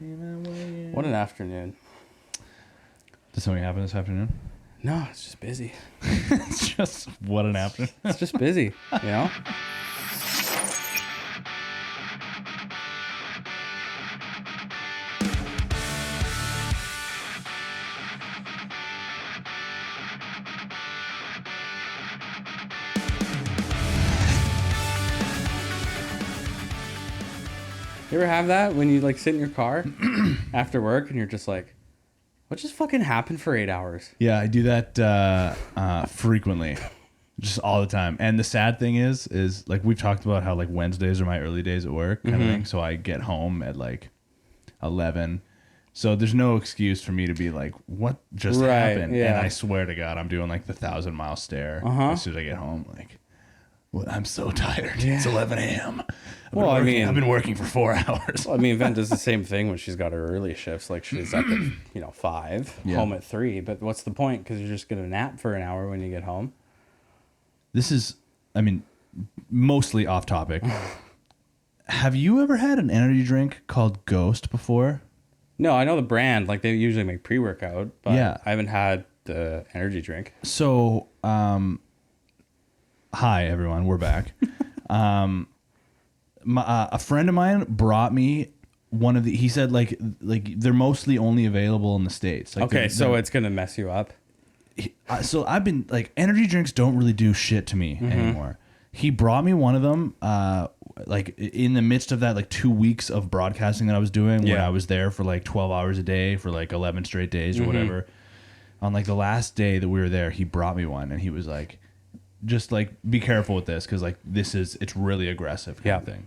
What an afternoon. Did something happen this afternoon? No, it's just busy. It's just what an afternoon. It's just busy, you know? You ever have that when you like sit in your car after work and you're just like, what just fucking happened for 8 hours? Yeah, I do that frequently, just all the time. And the sad thing is like we've talked about how like Wednesdays are my early days at work kind of thing. So I get home at like 11. So there's no excuse for me to be like, what just happened? Yeah. And I swear to God, I'm doing like the 1,000-mile stare as soon as I get home. Like, well, I'm so tired. Yeah. It's 11 a.m. I've been working for 4 hours. Well, I mean, Ven does the same thing when she's got her early shifts. Like she's up at 5, home at 3. But what's the point? Because you're just gonna nap for an hour when you get home. This is, I mean, mostly off topic. Have you ever had an energy drink called Ghost before? No, I know the brand. Like they usually make pre-workout, but yeah. I haven't had the energy drink. So, hi everyone, we're back. A friend of mine brought me one of the. He said like they're mostly only available in the States. Like okay, so it's gonna mess you up. So I've been like, energy drinks don't really do shit to me anymore. He brought me one of them, like in the midst of that like 2 weeks of broadcasting that I was doing, where I was there for like 12 hours a day for like 11 straight days or whatever. On like the last day that we were there, he brought me one, and he was like, just like, be careful with this because like it's really aggressive kind of thing.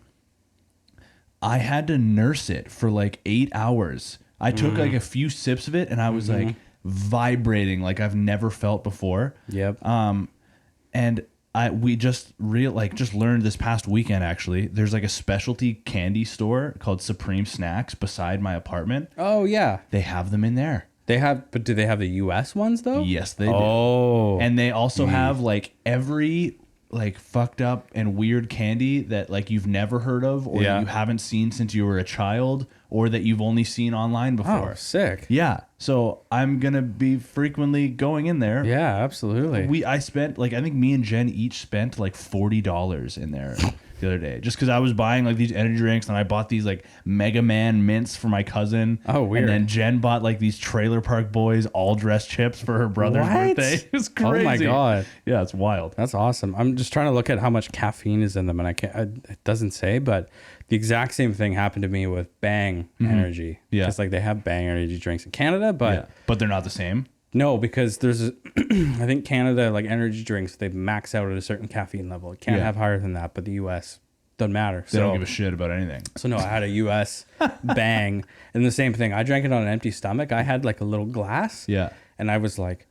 I had to nurse it for like 8 hours. I took like a few sips of it, and I was like vibrating like I've never felt before. Yep. And we just learned this past weekend, actually, there's like a specialty candy store called Supreme Snacks beside my apartment. Oh yeah. They have them in there. But do they have the US ones though? Yes, they do. Oh. And they also have like every like fucked up and weird candy that like you've never heard of or that you haven't seen since you were a child or that you've only seen online before. Oh, sick. Yeah. So I'm going to be frequently going in there. Yeah, absolutely. I spent like, I think me and Jen each spent like $40 in there the other day just because I was buying like these energy drinks, and I bought these like Mega Man mints for my cousin. Oh, weird. And then Jen bought like these Trailer Park Boys all dressed chips for her brother's birthday. It's crazy. Oh my God. Yeah, it's wild. That's awesome. I'm just trying to look at how much caffeine is in them, and it doesn't say, but the exact same thing happened to me with Bang Energy. Yeah. Because like they have Bang Energy drinks in Canada, but they're not the same. No, because there's I think Canada, like energy drinks, they max out at a certain caffeine level. It can't have higher than that, but the US doesn't matter. They don't give a shit about anything. So no, I had a US Bang, and the same thing. I drank it on an empty stomach. I had like a little glass. Yeah. And I was like,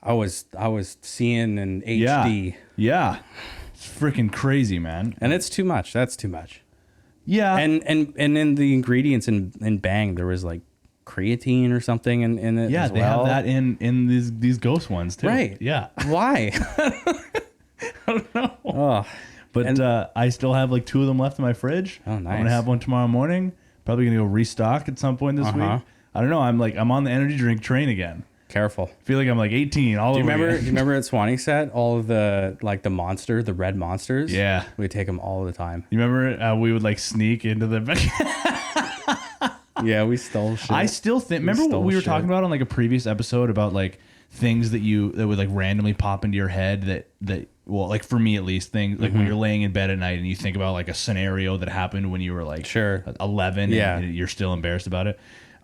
I was seeing in HD. Yeah. It's freaking crazy, man. And it's too much. That's too much. Yeah. And in the ingredients in Bang, there was like creatine or something in it. Yeah, as they have that in these ghost ones too. Right. Yeah. Why? I don't know. Oh. But I still have like 2 of them left in my fridge. Oh, nice. I'm gonna have one tomorrow morning. Probably gonna go restock at some point this week. I don't know. I'm on the energy drink train again. Careful. I feel like I'm like 18 all over again. Do you remember at Swanee Set all of the like the red monsters? Yeah. We take them all the time. You remember we would like sneak into the Yeah, we stole shit. I still think. Remember what we were talking about on like a previous episode about like things that would like randomly pop into your head that well, like for me at least, things like when you're laying in bed at night and you think about like a scenario that happened when you were like 11 and you're still embarrassed about it.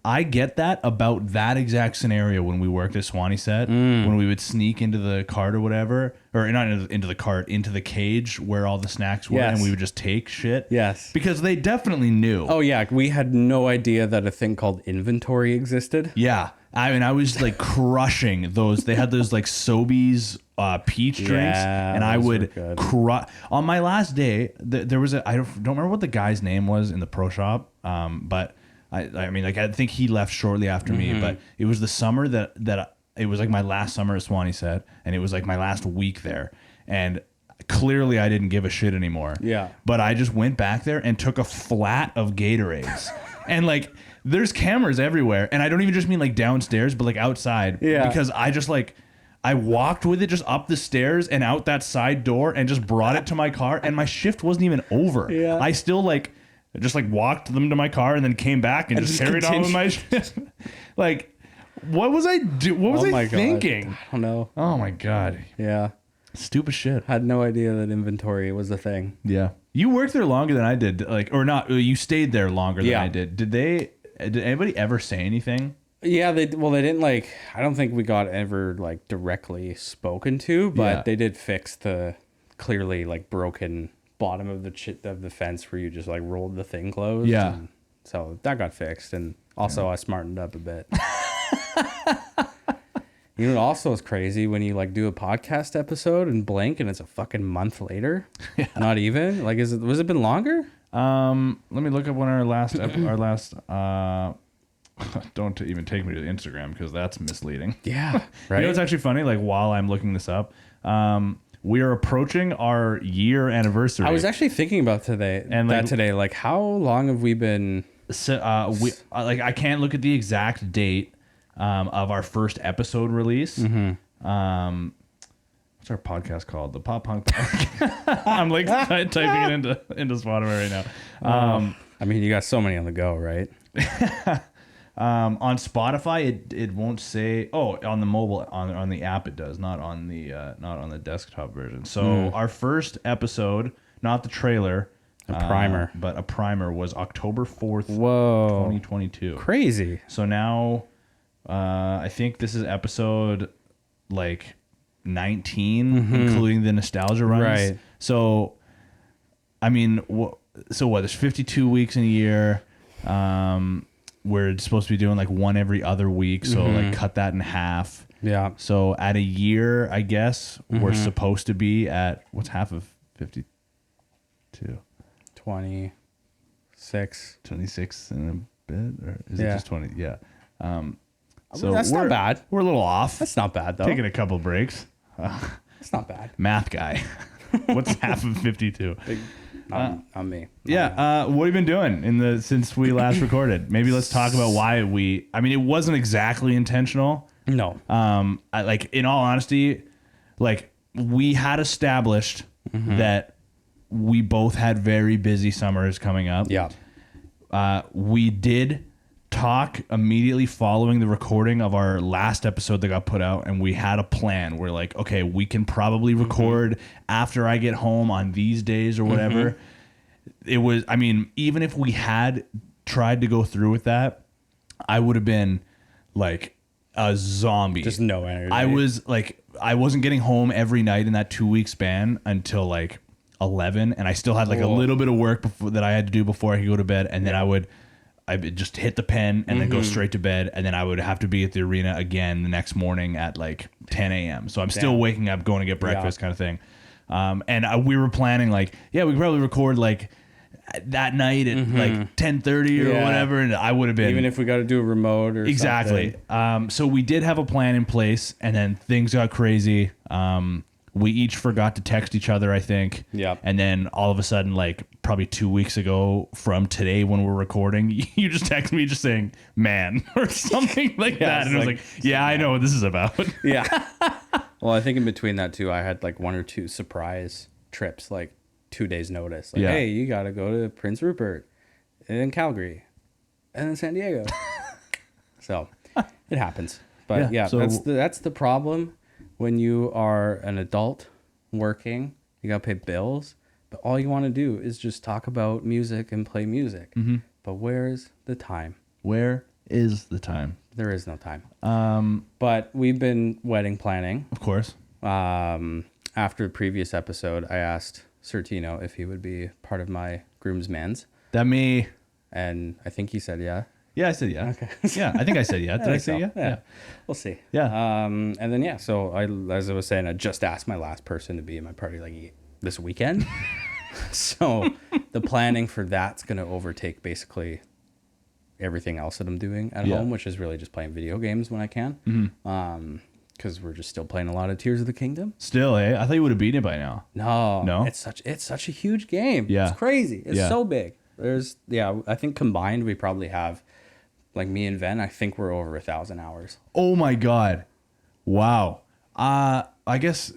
I get that about that exact scenario when we worked at Swanee Set, when we would sneak into the cart or whatever, or not into the cart, into the cage where all the snacks were, and we would just take shit. Yes. Because they definitely knew. Oh, yeah. We had no idea that a thing called inventory existed. Yeah. I mean, I was like crushing those. They had those like Sobeys peach drinks, and I would crush. On my last day, there was I don't remember what the guy's name was in the pro shop, but I mean, like I think he left shortly after me, but it was the summer that it was like my last summer at Swanee Set, and it was like my last week there, and clearly I didn't give a shit anymore. Yeah. But I just went back there and took a flat of Gatorades, and like there's cameras everywhere, and I don't even just mean like downstairs, but like outside. Yeah. Because I just like I walked with it just up the stairs and out that side door and just brought it to my car, and my shift wasn't even over. Yeah. I still like just like walked them to my car and then came back and just carried on with my shift. Like, what was I What was I thinking? I don't know. Oh my God. Yeah. Stupid shit. Had no idea that inventory was a thing. Yeah. You worked there longer than I did, like, or not, you stayed there longer than Yeah. I did. Did anybody ever say anything? Yeah, they didn't like, I don't think we got ever like directly spoken to, but Yeah. they did fix the clearly like broken bottom of the fence where you just like rolled the thing closed. Yeah. And so that got fixed, and also I smartened up a bit. You know what also is crazy, when you like do a podcast episode and blink and it's a fucking month later? Yeah. Not even? Like, was it been longer? Let me look up when our last don't even take me to the Instagram because that's misleading. Yeah. Right. You know what's actually funny? Like, while I'm looking this up, we are approaching our year anniversary. I was actually thinking about today, like how long have we been? So, like, I can't look at the exact date of our first episode release. Mm-hmm. What's our podcast called? The Pop Punk Podcast. I'm like typing it into Spotify right now. I mean, you got so many on the go, right? On Spotify, it won't say. Oh, on the mobile, on the app, it does. Not on the desktop version. So our first episode, not the trailer, primer, but a primer, was October 4th, Whoa, 2022. Crazy. So now, I think this is episode like 19, including the nostalgia runs. Right. So, I mean, so what? There's 52 weeks in a year. We're supposed to be doing like one every other week. So like cut that in half. Yeah. So at a year, I guess we're supposed to be at, what's half of 52? 26. 26 and a bit, or is it Yeah. just 20? Yeah. So that's not bad. We're a little off. That's not bad though. Taking a couple breaks. That's not bad. Math guy. What's half of 52? Not me. Yeah. What have you been doing since we last recorded? Maybe let's talk about why I mean, it wasn't exactly intentional. No. Like, in all honesty, like, we had established that we both had very busy summers coming up. Yeah. We did talk immediately following the recording of our last episode that got put out, and we had a plan. We're like, okay, we can probably record after I get home on these days or whatever. It was, I mean, even if we had tried to go through with that, I would have been like a zombie. Just no energy. I was like, I wasn't getting home every night in that 2-week span until like 11, and I still had like a little bit of work that I had to do before I could go to bed, and then I would just hit the pen and then go straight to bed, and then I would have to be at the arena again the next morning at like 10 a.m. So I'm still waking up, going to get breakfast, kind of thing. And we were planning like, yeah, we could probably record like that night at like 10:30 or whatever, and I would have been, even if we got to do a remote or exactly. something. So we did have a plan in place, and then things got crazy. We each forgot to text each other, I think. Yep. And then all of a sudden, like probably 2 weeks ago from today when we're recording, you just text me just saying, man, or something like that. And I was like, yeah, I know what this is about. Yeah. Well, I think in between that too, I had like 1 or 2 surprise trips, like 2 days notice. Like, hey, you got to go to Prince Rupert and then Calgary and then San Diego. So it happens. But yeah, so that's the problem. When you are an adult working, you got to pay bills, but all you want to do is just talk about music and play music. But where's the time? Where is the time? There is no time. But we've been wedding planning. Of course. After the previous episode, I asked Certino if he would be part of my groomsman's. That me. And I think he said yeah. Yeah, I said yeah. Okay. Yeah, I think I said yeah. Did I say so. yeah? We'll see. Yeah. And then so as I was saying, I just asked my last person to be in my party like this weekend. So the planning for that's gonna overtake basically everything else that I'm doing at home, which is really just playing video games when I can. Because we're just still playing a lot of Tears of the Kingdom. Still, I thought you would have beaten it by now. No. It's such a huge game. Yeah. It's crazy. It's so big. I think combined we probably have like me and Ven, I think we're over 1,000 hours. Oh my God. Wow. I guess,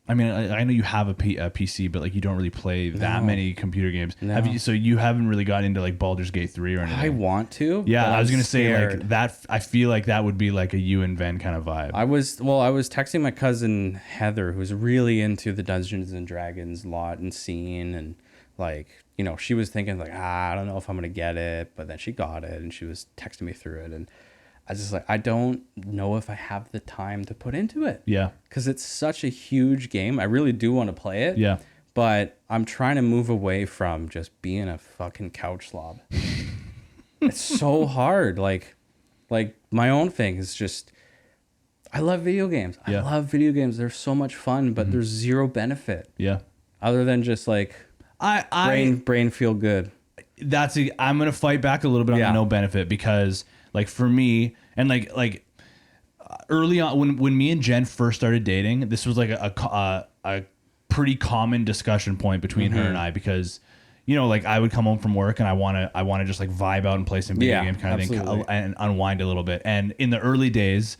I mean, I know you have a PC, but like you don't really play that many computer games. No. So you haven't really got into like Baldur's Gate 3 or anything? I want to. Yeah, but I was I'm going to say scared. like that. I feel like that would be like a you and Ven kind of vibe. I was texting my cousin Heather, who's really into the Dungeons and Dragons lot and scene, and like, you know, she was thinking like, I don't know if I'm gonna get it, but then she got it, and she was texting me through it, and I was just like, I don't know if I have the time to put into it. Yeah. Because it's such a huge game. I really do want to play it. Yeah. But I'm trying to move away from just being a fucking couch slob. It's so hard. Like my own thing is just, I love video games. Yeah. I love video games. They're so much fun, but there's zero benefit Yeah. other than just like brain feel good. I'm gonna fight back a little bit on the no benefit, because like for me, and like early on when me and Jen first started dating, this was like a pretty common discussion point between her and I, because you know, like I would come home from work and I want to just like vibe out and play some video game kind of thing and unwind a little bit. And in the early days,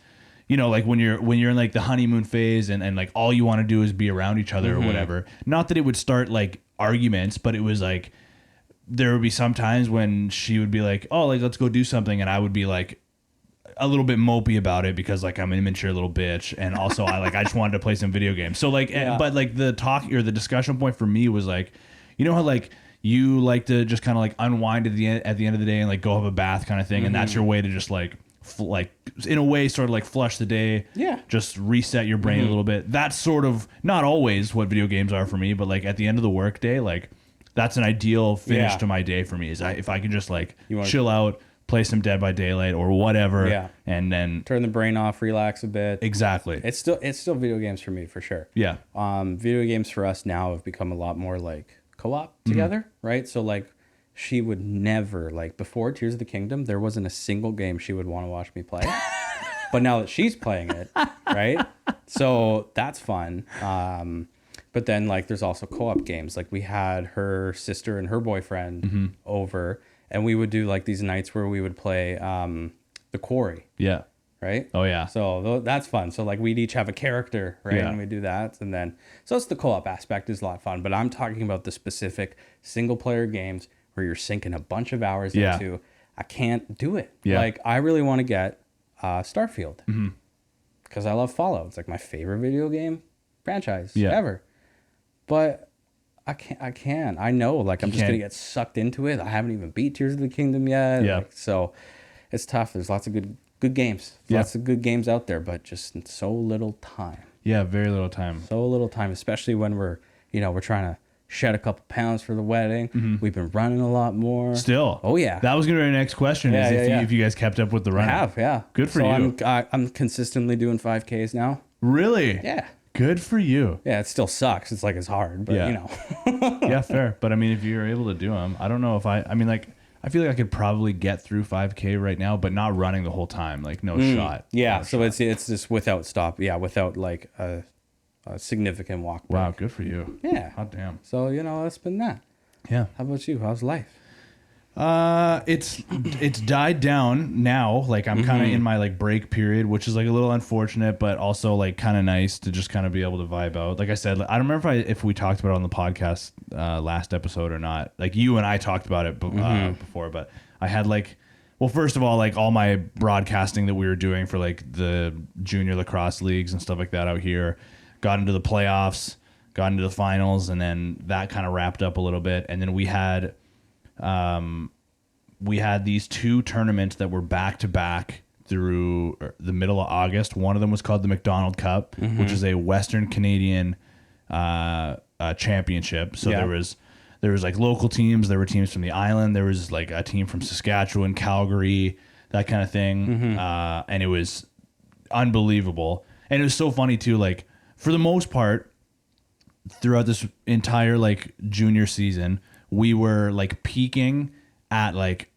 you know, like when you're in like the honeymoon phase and like all you want to do is be around each other or whatever. Not that it would start like arguments, but it was like there would be some times when she would be like, oh, like let's go do something, and I would be like a little bit mopey about it because like I'm an immature little bitch, and also I just wanted to play some video games. So like but like the talk or the discussion point for me was like, you know how like you like to just kind of like unwind at the end of the day and like go have a bath kind of thing, and that's your way to just like in a way sort of like flush the day, just reset your brain a little bit. That's sort of not always what video games are for me, but like at the end of the work day, like that's an ideal finish to my day for me, is if I can just like chill out, play some Dead by Daylight or whatever, and then turn the brain off, relax a bit. Exactly. It's still video games for me, for sure. Yeah. Video games for us now have become a lot more like co-op together, right? So like she would never, like before Tears of the Kingdom, there wasn't a single game she would want to watch me play. But now that she's playing it, right? So that's fun. But then like there's also co-op games. Like we had her sister and her boyfriend over, and we would do like these nights where we would play The Quarry. Yeah. Right? Oh yeah. So that's fun. So like we'd each have a character, right? Yeah. And we do that. And then, so it's the co-op aspect is a lot of fun, but I'm talking about the specific single player games where you're sinking a bunch of hours into. I can't do it. Yeah. Like I really want to get Starfield because I love Fallout. It's like my favorite video game franchise ever. But I can't. I know, like I'm just gonna get sucked into it. I haven't even beat Tears of the Kingdom yet. Yeah. Like, so it's tough. There's lots of good games. Lots of good games out there, but just so little time. Yeah, very little time. So little time, especially when we're trying to shed a couple pounds for the wedding. We've been running a lot more. Still. Oh yeah. That was gonna be our next question. If you guys kept up with the running. I have, yeah. Good for you. I'm consistently doing 5Ks now. Really? Yeah. Good for you. Yeah, it still sucks. It's like it's hard, but Yeah, fair. But I mean, if you're able to do them, I don't know if I mean, like, I feel like I could probably get through 5K right now, but not running the whole time. Like, no shot. Yeah, no so shot. it's just without stop. Yeah, without like a significant walk break. Wow, good for you. Yeah. Hot damn. So it's been that. Yeah. How about you? How's life? It's died down now. Like I'm kind of in my like break period, which is like a little unfortunate, but also like kind of nice to just kind of be able to vibe out. Like I said, I don't remember if we talked about it on the podcast last episode or not. Like you and I talked about it before, but I had like, well, first of all, like all my broadcasting that we were doing for like the junior lacrosse leagues and stuff like that out here, got into the playoffs, got into the finals, and then that kind of wrapped up a little bit, and then we had these two tournaments that were back to back through the middle of August. One of them was called the McDonald Cup, which is a Western Canadian championship. So there was like local teams, there were teams from the island, there was like a team from Saskatchewan, Calgary, that kind of thing. And it was unbelievable. And it was so funny too, like for the most part throughout this entire like junior season, we were like peaking at like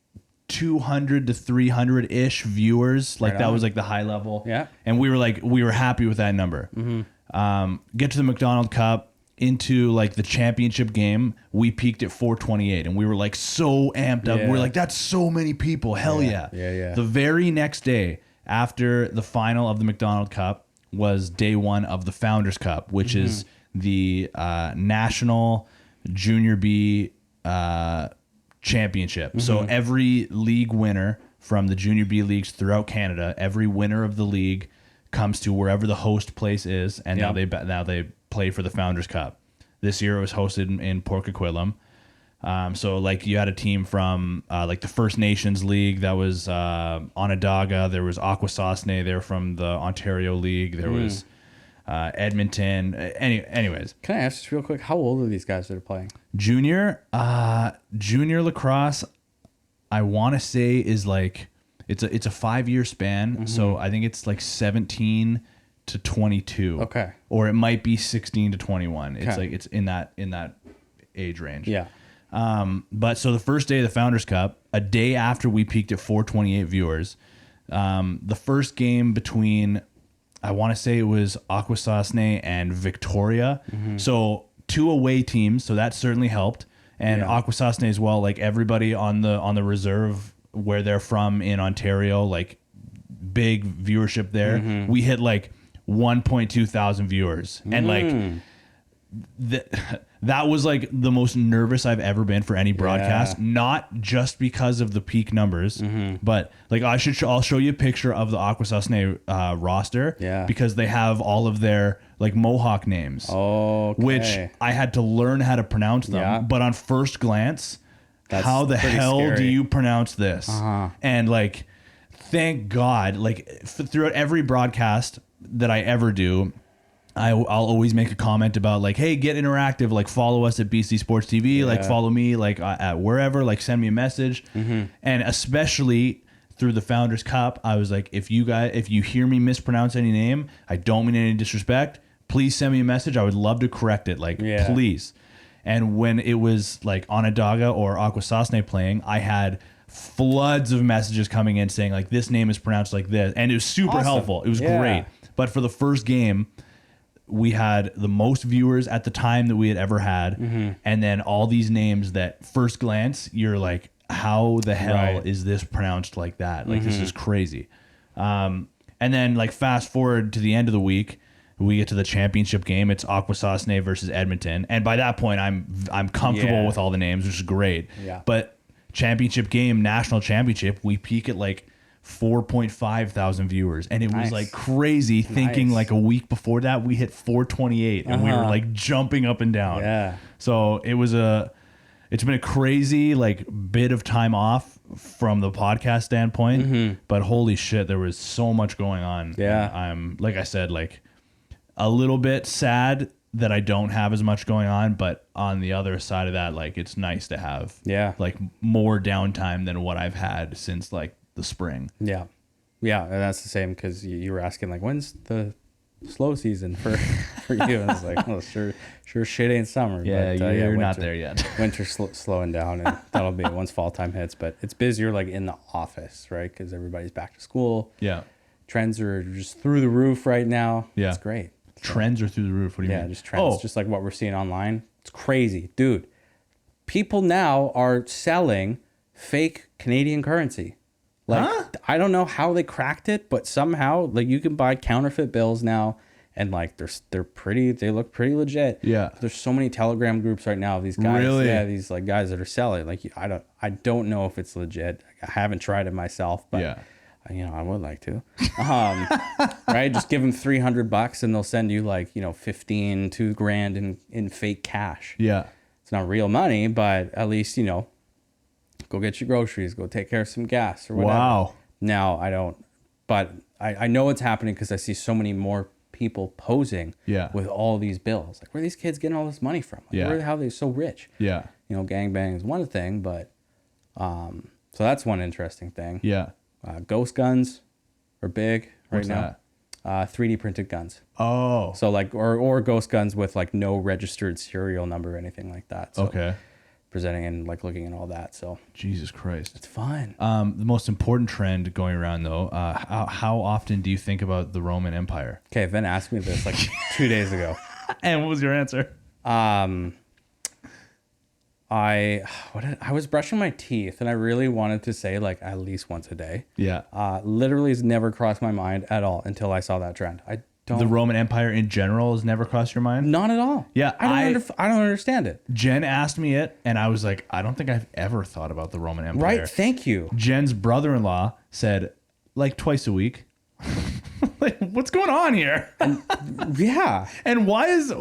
200 to 300 ish viewers. Like that was like the high level. Yeah. And we were happy with that number. Get to the McDonald Cup. into like the championship game, we peaked at 428, and we were like so amped up. Yeah. We're like, that's so many people. Hell yeah. Yeah. The very next day after the final of the McDonald Cup was day one of the Founders Cup, which is the national junior B championship. So every league winner from the junior B leagues throughout Canada, every winner of the league comes to wherever the host place is, and now they play for the Founders Cup. This year it was hosted in Port Coquitlam. So like you had a team from like the First Nations League that was Onondaga. There was Akwesasne. They're from the Ontario League. There was Edmonton. Anyways, Can I ask just real quick, how old are these guys that are playing? junior lacrosse, I want to say is like it's a 5-year span. So I think it's like 17 to 22. Okay. Or it might be 16 to 21. It's Okay. like it's in that age range. Yeah. But so the first day of the Founders Cup, a day after we peaked at 428 viewers, the first game between, I want to say it was Akwesasne and Victoria. So 2 away teams, so that certainly helped. And Akwesasne as well, like everybody on the reserve where they're from in Ontario, like big viewership there. We hit like 1.2 thousand viewers, and like that was like the most nervous I've ever been for any broadcast. Not just because of the peak numbers, but like I'll show you a picture of the Akwesasne roster, because they have all of their like Mohawk names, which I had to learn how to pronounce them. But on first glance, how the hell do you pronounce this? And like, thank God, like throughout every broadcast that I ever do, I'll always make a comment about like, hey, get interactive, like follow us at BC Sports TV, like follow me like at wherever, like send me a message. And especially through the Founders Cup, I was like, if you hear me mispronounce any name, I don't mean any disrespect, please send me a message. I would love to correct it, like please. And when it was like Onondaga or Akwesasne playing, I had floods of messages coming in saying like, this name is pronounced like this, and it was super helpful. It was great. But for the first game, we had the most viewers at the time that we had ever had, and then all these names that first glance you're like, how the hell is this pronounced like that? Like this is crazy. And then like fast forward to the end of the week, we get to the championship game. It's Akwesasne versus Edmonton, and by that point I'm comfortable with all the names, which is great. But championship game, national championship, we peak at like 4.5 thousand viewers, and it was like crazy thinking like a week before that we hit 428 and we were like jumping up and down. So it's been a crazy like bit of time off from the podcast standpoint, but holy shit, there was so much going on. I'm, like I said, like a little bit sad that I don't have as much going on, but on the other side of that, like it's nice to have like more downtime than what I've had since like the spring. And that's the same, because you were asking like, when's the slow season for you, and it's like, well, sure shit ain't summer. But, you're not there yet. Winter's slowing down, and that'll be it once fall time hits. But it's busier like in the office, right? Because everybody's back to school. Trends are just through the roof right now. It's great. Trends are through the roof. What do you mean? Just trends, just like what we're seeing online. It's crazy, dude. People now are selling fake Canadian currency. Like, I don't know how they cracked it, but somehow like you can buy counterfeit bills now, and like they look pretty legit. There's so many Telegram groups right now of these guys. These like guys that are selling. Like I don't know if it's legit. I haven't tried it myself, but I would like to. Right? Just give them $300 and they'll send you like, 15, $2,000 in fake cash. It's not real money, but at least, go get your groceries, go take care of some gas or whatever. Now I don't, but I know it's happening because I see so many more people posing with all these bills. Like, where are these kids getting all this money from? Like, how are they so rich? Gangbang is one thing, but so that's one interesting thing. Ghost guns are big right now. 3D printed guns. So like, or ghost guns with like no registered serial number or anything like that. So presenting and like looking at all that. So Jesus Christ, it's fun. The most important trend going around though, how often do you think about the Roman Empire? Okay, Ben asked me this like 2 days ago. And what was your answer? I was brushing my teeth and I really wanted to say like at least once a day. Yeah. Literally has never crossed my mind at all until I saw that trend. I don't. The Roman Empire in general has never crossed your mind? Not at all. Yeah, I don't understand it. Jen asked me it, and I was like, I don't think I've ever thought about the Roman Empire. Right. Thank you. Jen's brother-in-law said, like twice a week. Like, what's going on here? Yeah. And why is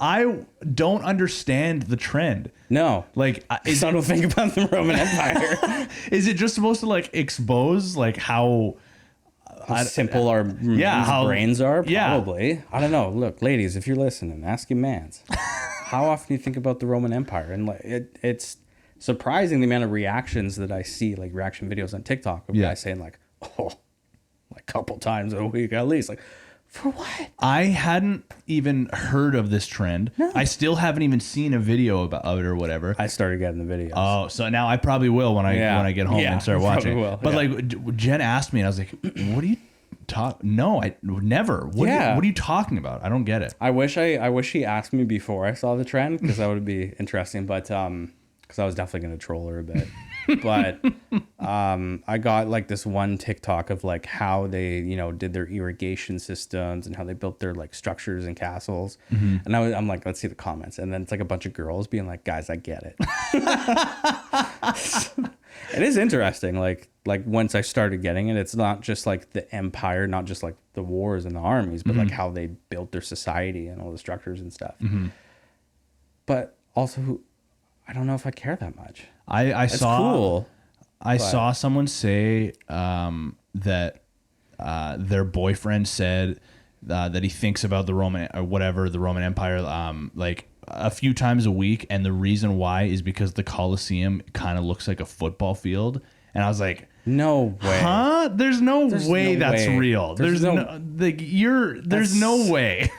I don't understand the trend? No. Like, I don't think about the Roman Empire. is it just supposed to like expose like how simple our brains are? Probably. Yeah. I don't know. Look, ladies, if you're listening, ask your mans. How often do you think about the Roman Empire? And like it's surprising the amount of reactions that I see, like reaction videos on TikTok of guys saying like, oh, like a couple times a week at least. Like, for what? I hadn't even heard of this trend. No. I still haven't even seen a video about it or whatever. I started getting the videos. Oh, so now I probably will when I get home and start watching. Will. But like Jen asked me, and I was like, "What do you talk? No, I never. What are you talking about? I don't get it." I wish she asked me before I saw the trend because that would be interesting. But because I was definitely gonna troll her a bit. But I got like this one TikTok of like how they, did their irrigation systems and how they built their like structures and castles. Mm-hmm. And I'm like, let's see the comments. And then it's like a bunch of girls being like, guys, I get it. It is interesting. Like once I started getting it, it's not just like the empire, not just like the wars and the armies, but like how they built their society and all the structures and stuff. Mm-hmm. But also, I don't know if I care that much. I saw cool. I saw someone say that their boyfriend said that he thinks about the Roman Empire like a few times a week, and the reason why is because the Colosseum kind of looks like a football field. And I was like, no way. Huh? There's no way that's real. There's no way.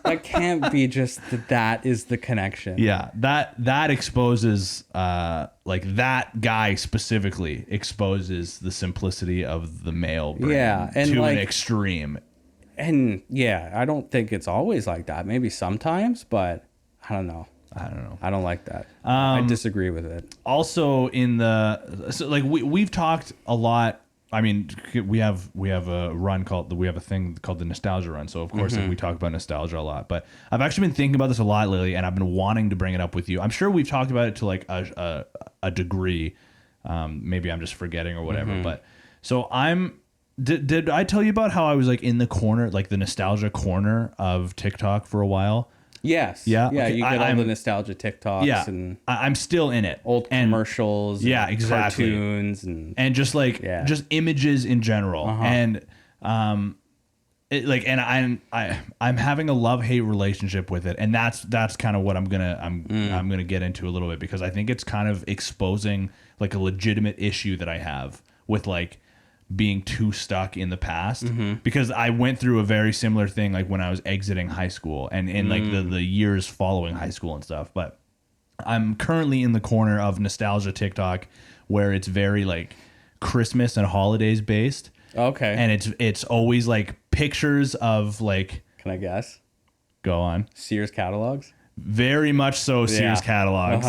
That can't be just that is the connection. Yeah, that exposes like that guy specifically exposes the simplicity of the male brain to an extreme. And yeah, I don't think it's always like that. Maybe sometimes, but I don't know. I don't like that. I disagree with it. Also we've talked a lot. I mean, we have a thing called the nostalgia run. So of course, we talk about nostalgia a lot. But I've actually been thinking about this a lot lately, and I've been wanting to bring it up with you. I'm sure we've talked about it to like a degree. Maybe I'm just forgetting or whatever. But so did I tell you about how I was like in the corner, like the nostalgia corner of TikTok for a while? Yes. Yeah. Yeah. Okay. You get all the nostalgia TikToks. Yeah. And I'm still in it. Old commercials. Yeah. And exactly. Cartoons and just like just images in general. And I'm having a love-hate relationship with it, and that's kind of what I'm gonna get into a little bit, because I think it's kind of exposing like a legitimate issue that I have with like being too stuck in the past, because I went through a very similar thing like when I was exiting high school and in like the years following high school and stuff. But I'm currently in the corner of nostalgia TikTok where it's very like Christmas and holidays based. Okay. And it's always like pictures of like, can I guess? Go on. Sears catalogs? Very much so Sears catalogs.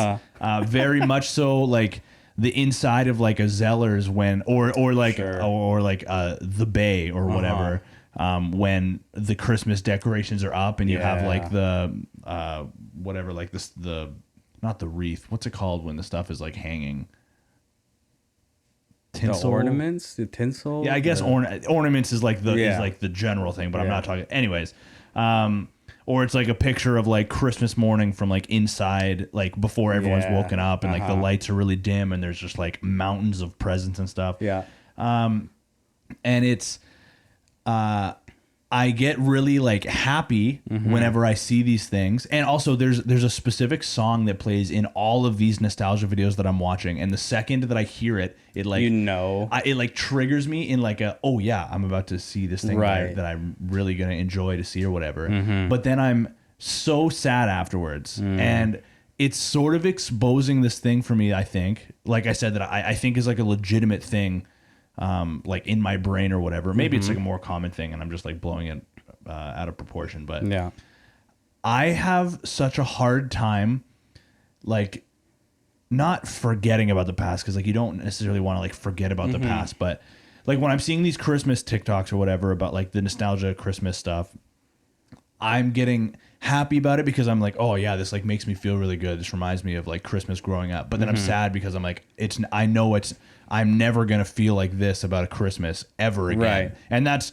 Very much so like the inside of like a Zellers when or like the Bay or whatever, when the Christmas decorations are up and you have like the whatever, like this, not the wreath, what's it called when the stuff is like hanging? Tinsel? The ornaments, the tinsel. Yeah, I guess ornaments is like the general thing, but I'm not talking. Anyways, or it's like a picture of like Christmas morning from like inside, like before everyone's woken up, and like the lights are really dim, and there's just like mountains of presents and stuff. Yeah. And it's, I get really like happy whenever I see these things. And also there's a specific song that plays in all of these nostalgia videos that I'm watching. And the second that I hear it, it like, it like triggers me in like oh yeah, I'm about to see this thing that I'm really going to enjoy to see or whatever. But then I'm so sad afterwards. And it's sort of exposing this thing for me, I think. Like I said, that I think is like a legitimate thing. Like in my brain or whatever. Maybe it's like a more common thing and I'm just like blowing it out of proportion. But I have such a hard time, like, not forgetting about the past, because like you don't necessarily want to like forget about the past, but like when I'm seeing these Christmas TikToks or whatever about like the nostalgia Christmas stuff, I'm getting happy about it because I'm like, oh yeah, this like makes me feel really good. This reminds me of like Christmas growing up. But then I'm sad because I'm like, I'm never gonna feel like this about a Christmas ever again. Right. And that's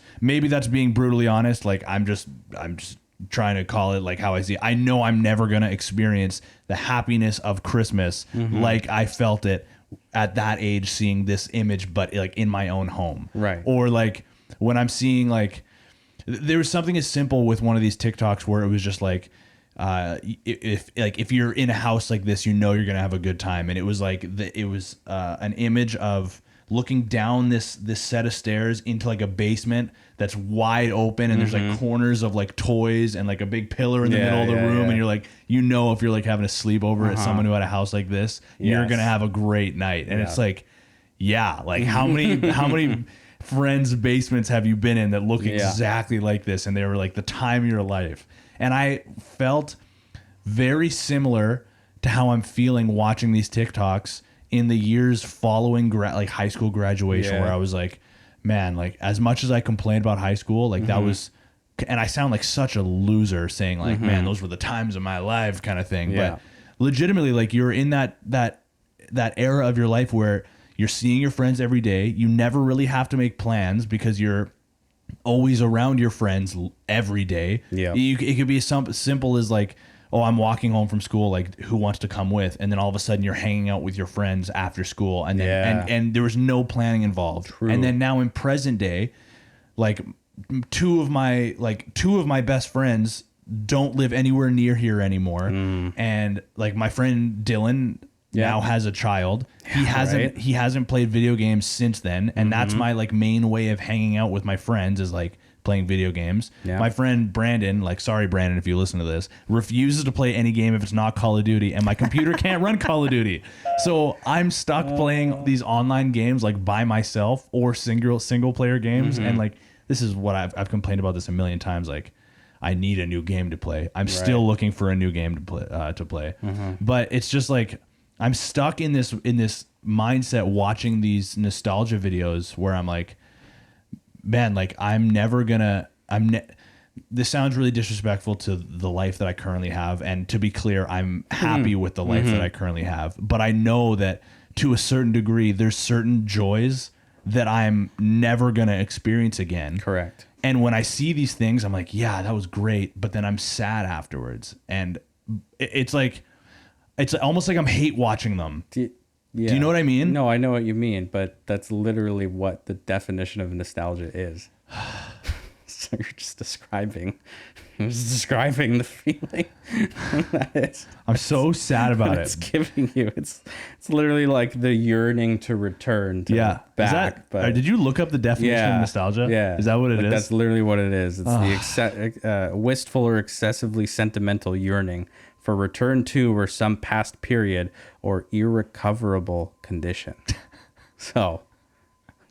being brutally honest. Like I'm just trying to call it like how I see it. I know I'm never gonna experience the happiness of Christmas like I felt it at that age, seeing this image, but like in my own home. Right. Or like when I'm seeing like, there was something as simple with one of these TikToks where it was just like, if you're in a house like this, you know you're gonna have a good time, and it was like an image of looking down this set of stairs into like a basement that's wide open, and there's like corners of like toys and like a big pillar in the middle of the room, and you're like, you know, if you're like having a sleepover at someone who had a house like this, you're gonna have a great night, and it's like, yeah, like how many friends' basements have you been in that look exactly like this, and they were like the time of your life. And I felt very similar to how I'm feeling watching these TikToks in the years following like high school graduation, where I was like, man, like as much as I complained about high school, like that was, and I sound like such a loser saying like, man, those were the times of my life kind of thing. But legitimately, like you're in that era of your life where you're seeing your friends every day. You never really have to make plans because you're always around your friends every day. Yeah, it could be simple as like, oh, I'm walking home from school, like who wants to come with? And then all of a sudden you're hanging out with your friends after school, and then and there was no planning involved. True. And then now in present day, like two of my best friends don't live anywhere near here anymore, and like my friend Dylan now has a child. He hasn't played video games since then, and that's my like main way of hanging out with my friends is like playing video games. My friend Brandon, like sorry Brandon if you listen to this, refuses to play any game if it's not Call of Duty, and my computer can't run Call of Duty. So I'm stuck playing these online games like by myself or single player games, and like this is what I've complained about this a million times, like I need a new game to play. I'm still looking for a new game to play. But it's just like I'm stuck in this mindset watching these nostalgia videos where I'm like, man, like this sounds really disrespectful to the life that I currently have. And to be clear, I'm happy with the life that I currently have. But I know that to a certain degree, there's certain joys that I'm never going to experience again. Correct. And when I see these things, I'm like, yeah, that was great. But then I'm sad afterwards. And it's like, it's almost like I'm hate watching them. Do you know what I mean? No, I know what you mean, but that's literally what the definition of nostalgia is. So you're just describing the feeling that is. I'm so sad about it's giving you. It's literally like the yearning to return to back. But did you look up the definition of nostalgia? Yeah. Is that what it is? That's literally what it is. It's the wistful or excessively sentimental yearning for return to or some past period or irrecoverable condition. So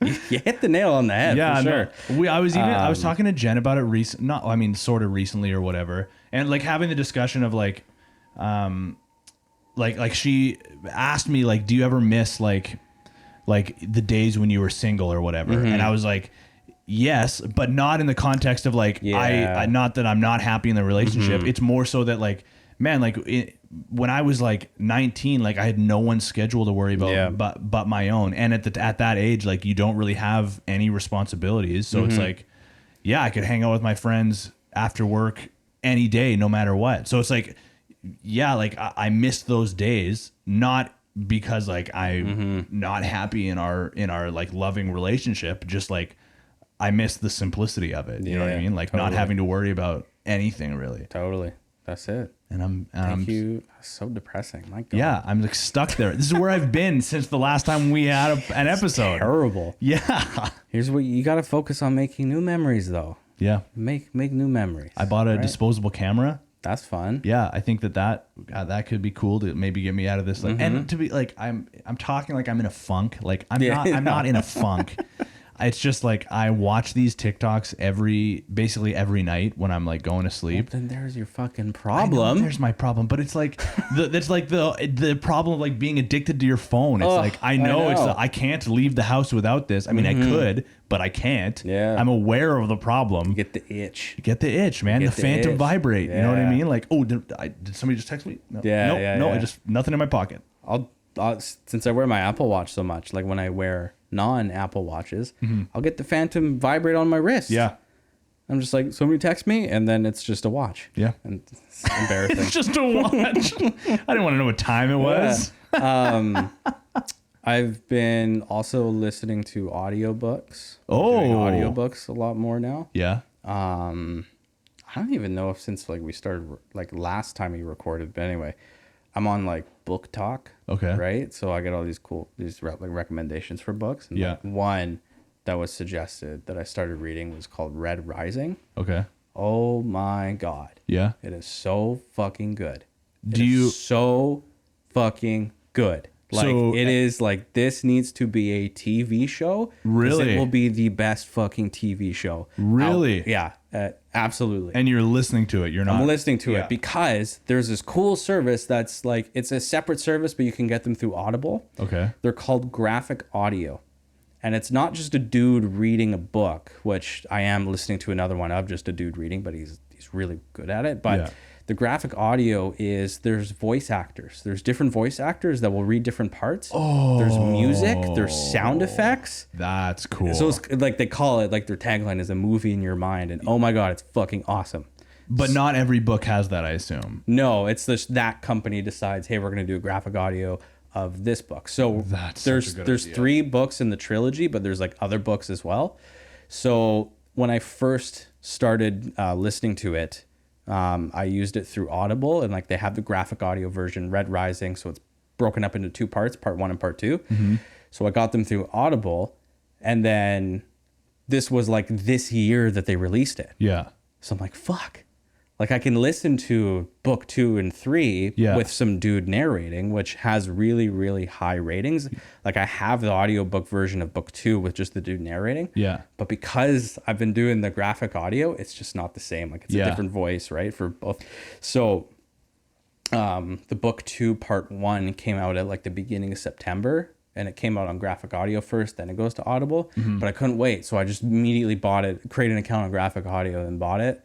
you hit the nail on the head. Yeah, for sure. No, I was talking to Jen about it sort of recently or whatever, and like having the discussion of like she asked me like, do you ever miss like the days when you were single or whatever? And I was like, yes, but not in the context of like not that I'm not happy in the relationship. It's more so that like, man, like when I was like 19, like I had no one schedule to worry about but my own. And at that age, like you don't really have any responsibilities. So it's like, yeah, I could hang out with my friends after work any day, no matter what. So it's like, yeah, like I missed those days, not because like I'm not happy in our like loving relationship, just like I miss the simplicity of it. You know what I mean? Like not having to worry about anything really. Totally. That's it. And Thank you. So depressing. My God. Yeah, I'm like stuck there. This is where I've been since the last time we had an episode. Terrible. Yeah. Here's what you got to focus on: making new memories, though. Yeah. Make new memories. I bought a disposable camera. That's fun. Yeah, I think that could be cool to maybe get me out of this. Like, and to be like, I'm talking like I'm in a funk. Like I'm not in a funk. It's just like I watch these TikToks basically every night when I'm like going to sleep. Well, then there's your fucking I know problem. there's my problem, but it's like the problem of like being addicted to your phone. It's like I know. I can't leave the house without this. I mean, I could, but I can't. Yeah. I'm aware of the problem. Get the itch. Get the itch, man. The phantom itch. vibrate. You know what I Yeah. mean? Like, oh, did somebody just text me? No. Yeah, No. yeah, No. yeah. I just nothing in my pocket. I'll since I wear my Apple Watch so much, like when I wear non-Apple watches, I'll get the phantom vibrate on my wrist. Yeah. I'm just like, somebody text me, and then it's just a watch. Yeah. And it's embarrassing. It's just a watch. I didn't want to know what time it was. I've been also listening to audiobooks. Oh. Doing audiobooks a lot more now. Yeah. I don't even know if since like we started like last time we recorded, but anyway, I'm on like Book Talk. Okay. Right. So I get all these like recommendations for books. And Yeah. like, one that was suggested that I started reading was called Red Rising. Okay. Oh my God. Yeah. It is so fucking good. So fucking good. Like So- it is like this needs to be a TV show. 'Cause Really? It will be the best fucking TV show. Really? Yeah. Absolutely. And you're listening to it. You're not. I'm listening to Yeah. it because there's this cool service that's like, it's a separate service, but you can get them through Audible. Okay. They're called graphic audio. And it's not just a dude reading a book, which I am listening to another one of just a dude reading, but he's really good at it. But Yeah. the graphic audio is there's voice actors. There's different voice actors that will read different parts. Oh. There's music. There's sound effects. That's cool. So it's like they call it, like their tagline is a movie in your mind. And oh my God, it's fucking awesome. but not every book has that, I assume. No, it's just that company decides, hey, we're going to do a graphic audio of this book. So That's there's such a good there's idea. 3 books in the trilogy, but there's like other books as well. So when I first started listening to it, I used it through Audible, and like they have the graphic audio version, Red Rising, so it's broken up into 2 parts, part 1 and part 2. So I got them through Audible, and then this was like this year that they released it. Yeah. So I'm like, fuck. Like I can listen to book 2 and 3 Yeah. with some dude narrating, which has really, really high ratings. Like I have the audiobook version of book 2 with just the dude narrating. Yeah. But because I've been doing the graphic audio, it's just not the same. Like it's Yeah. a different voice, right? For both. So the book 2 part 1 came out at like the beginning of September. And it came out on graphic audio first, then it goes to Audible. But I couldn't wait. So I just immediately bought it, created an account on graphic audio and bought it.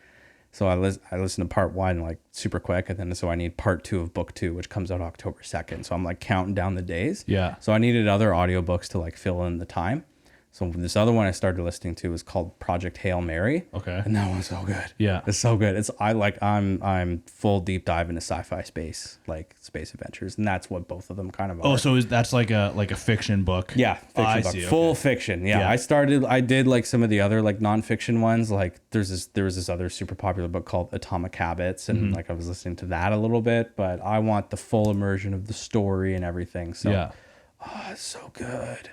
So I listened to part 1 like super quick, and then so I need part 2 of book 2, which comes out October 2nd. So I'm like counting down the days. Yeah. So I needed other audiobooks to like fill in the time. So this other one I started listening to was called Project Hail Mary. Okay. And that one's so good. Yeah. It's so good. I'm full deep dive into sci-fi space, like space adventures, and that's what both of them kind of are. Oh, so that's like a fiction book? Yeah, fiction I book. see, Full okay. fiction. Yeah. Yeah. I did like some of the other like nonfiction ones. Like there was this other super popular book called Atomic Habits, and like I was listening to that a little bit, but I want the full immersion of the story and everything. So Yeah. it's so good.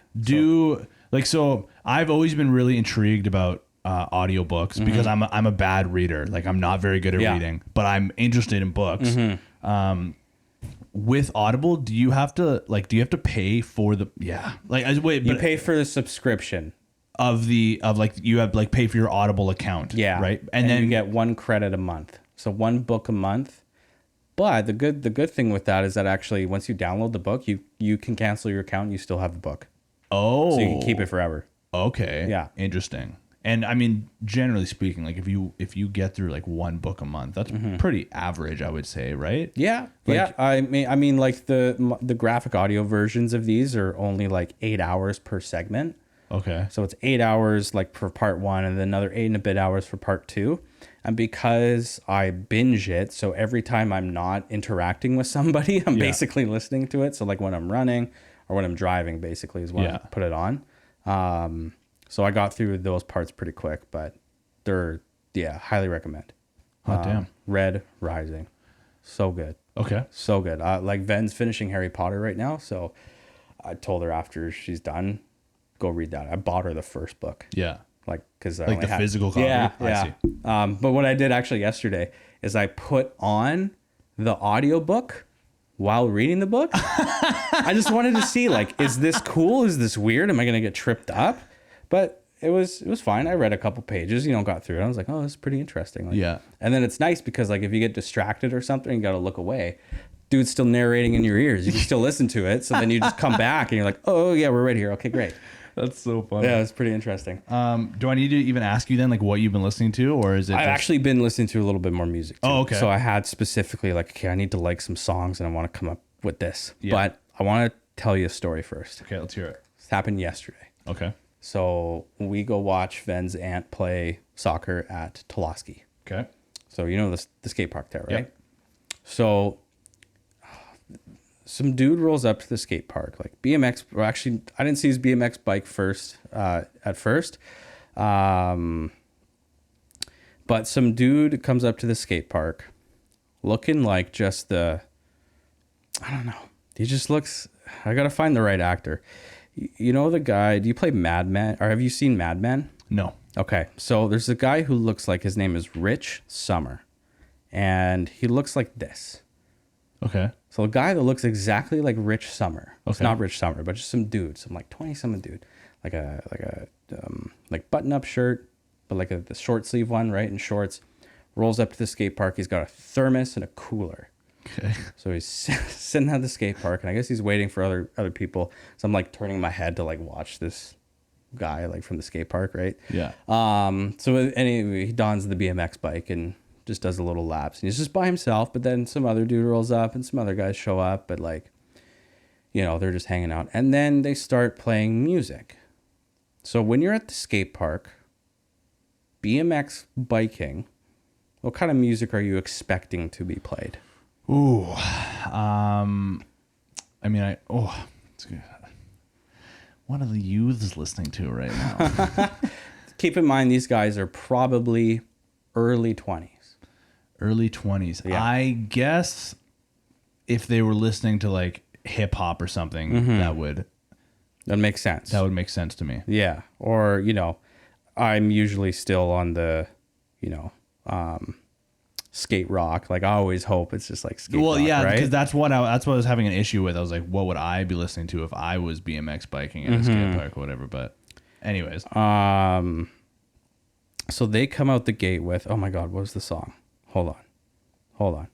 So I've always been really intrigued about audiobooks because I'm a bad reader. Like I'm not very good at reading, but I'm interested in books. With Audible, do you have to pay for the You pay for the subscription. you have pay for your Audible account. Yeah. Right. And then you get 1 credit a month. So 1 book a month. But the good thing with that is that actually once you download the book, you can cancel your account and you still have the book. Oh. So you can keep it forever. Okay. Yeah. Interesting. And I mean, generally speaking, like if you get through like 1 book a month, that's pretty average, I would say, right? Yeah. Like- yeah. I mean like the graphic audio versions of these are only like 8 hours per segment. Okay. So it's 8 hours like for part 1 and then another 8 and a bit hours for part 2. And because I binge it, so every time I'm not interacting with somebody, I'm basically listening to it. So like when I'm running or when I'm driving, basically is when I put it on. So I got through those parts pretty quick, but they're, highly recommend. Oh, damn. Red Rising. So good. Okay. So good. Like Ven's finishing Harry Potter right now. So I told her after she's done, go read that. I bought her the first book. Yeah. Like, because Like the physical copy? Yeah, I yeah. see. But what I did actually yesterday is I put on the audiobook while reading the book. I just wanted to see, like, is this cool? Is this weird? Am I going to get tripped up? But it was fine. I read a couple pages, got through it. I was like, oh, this is pretty interesting. Like, Yeah. And then it's nice because like if you get distracted or something, you got to look away. Dude's still narrating in your ears. You can still listen to it. So then you just come back and you're like, oh yeah, we're right here. Okay, great. That's so funny. Yeah, it's pretty interesting. Do I need to even ask you then, like, what you've been listening to, or is it? I've actually been listening to a little bit more music too. Oh, okay. So I had specifically like, okay, I need to like some songs and I want to come up with this. Yeah. But I want to tell you a story first. Okay, let's hear it. This happened yesterday. Okay. So we go watch Ven's aunt play soccer at Toloski. Okay. So the skate park there, right? Yep. So some dude rolls up to the skate park, like BMX. Or actually, I didn't see his BMX bike at first. But some dude comes up to the skate park looking like just I don't know. He just looks, I got to find the right actor. You know the guy, do you play Mad Men? Or have you seen Mad Men? No. Okay. So there's a guy who looks like his name is Rich Summer. And he looks like this. Okay. So a guy that looks exactly like Rich Summer. Okay. It's not Rich Summer, but just some dude, some like 20-something dude, like button-up shirt, but like the short sleeve one, right, and shorts. Rolls up to the skate park. He's got a thermos and a cooler. Okay. So he's sitting at the skate park, and I guess he's waiting for other people. So I'm like turning my head to like watch this guy like from the skate park, right? Yeah. So anyway, he dons the BMX bike and just does a little laps, and he's just by himself. But then some other dude rolls up, and some other guys show up, but like, they're just hanging out, and then they start playing music. So when you're at the skate park, BMX biking, what kind of music are you expecting to be played? Ooh. I mean, it's good. What are the youths listening to right now? Keep in mind, these guys are probably early 20s. Early 20s. Yeah. I guess if they were listening to like hip hop or something, that would make sense. That would make sense to me. Yeah. Or, I'm usually still on the, skate rock. Like I always hope it's just like skate rock, right? Because that's what I was having an issue with. I was like, what would I be listening to if I was BMX biking at a skate park or whatever? But anyways. So they come out the gate with, oh my God, what was the song? Hold on.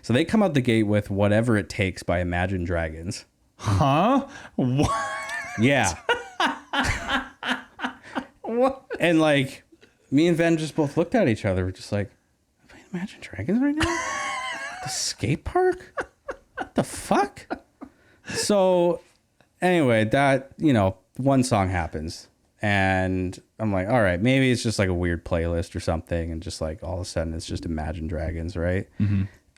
So they come out the gate with Whatever It Takes by Imagine Dragons. Huh? What? Yeah. What? And like me and Ven just both looked at each other. We're just like, am I playing Imagine Dragons right now? The skate park? What the fuck? So anyway, that, one song happens. And I'm like, all right, maybe it's just like a weird playlist or something. And just like all of a sudden it's just Imagine Dragons, right?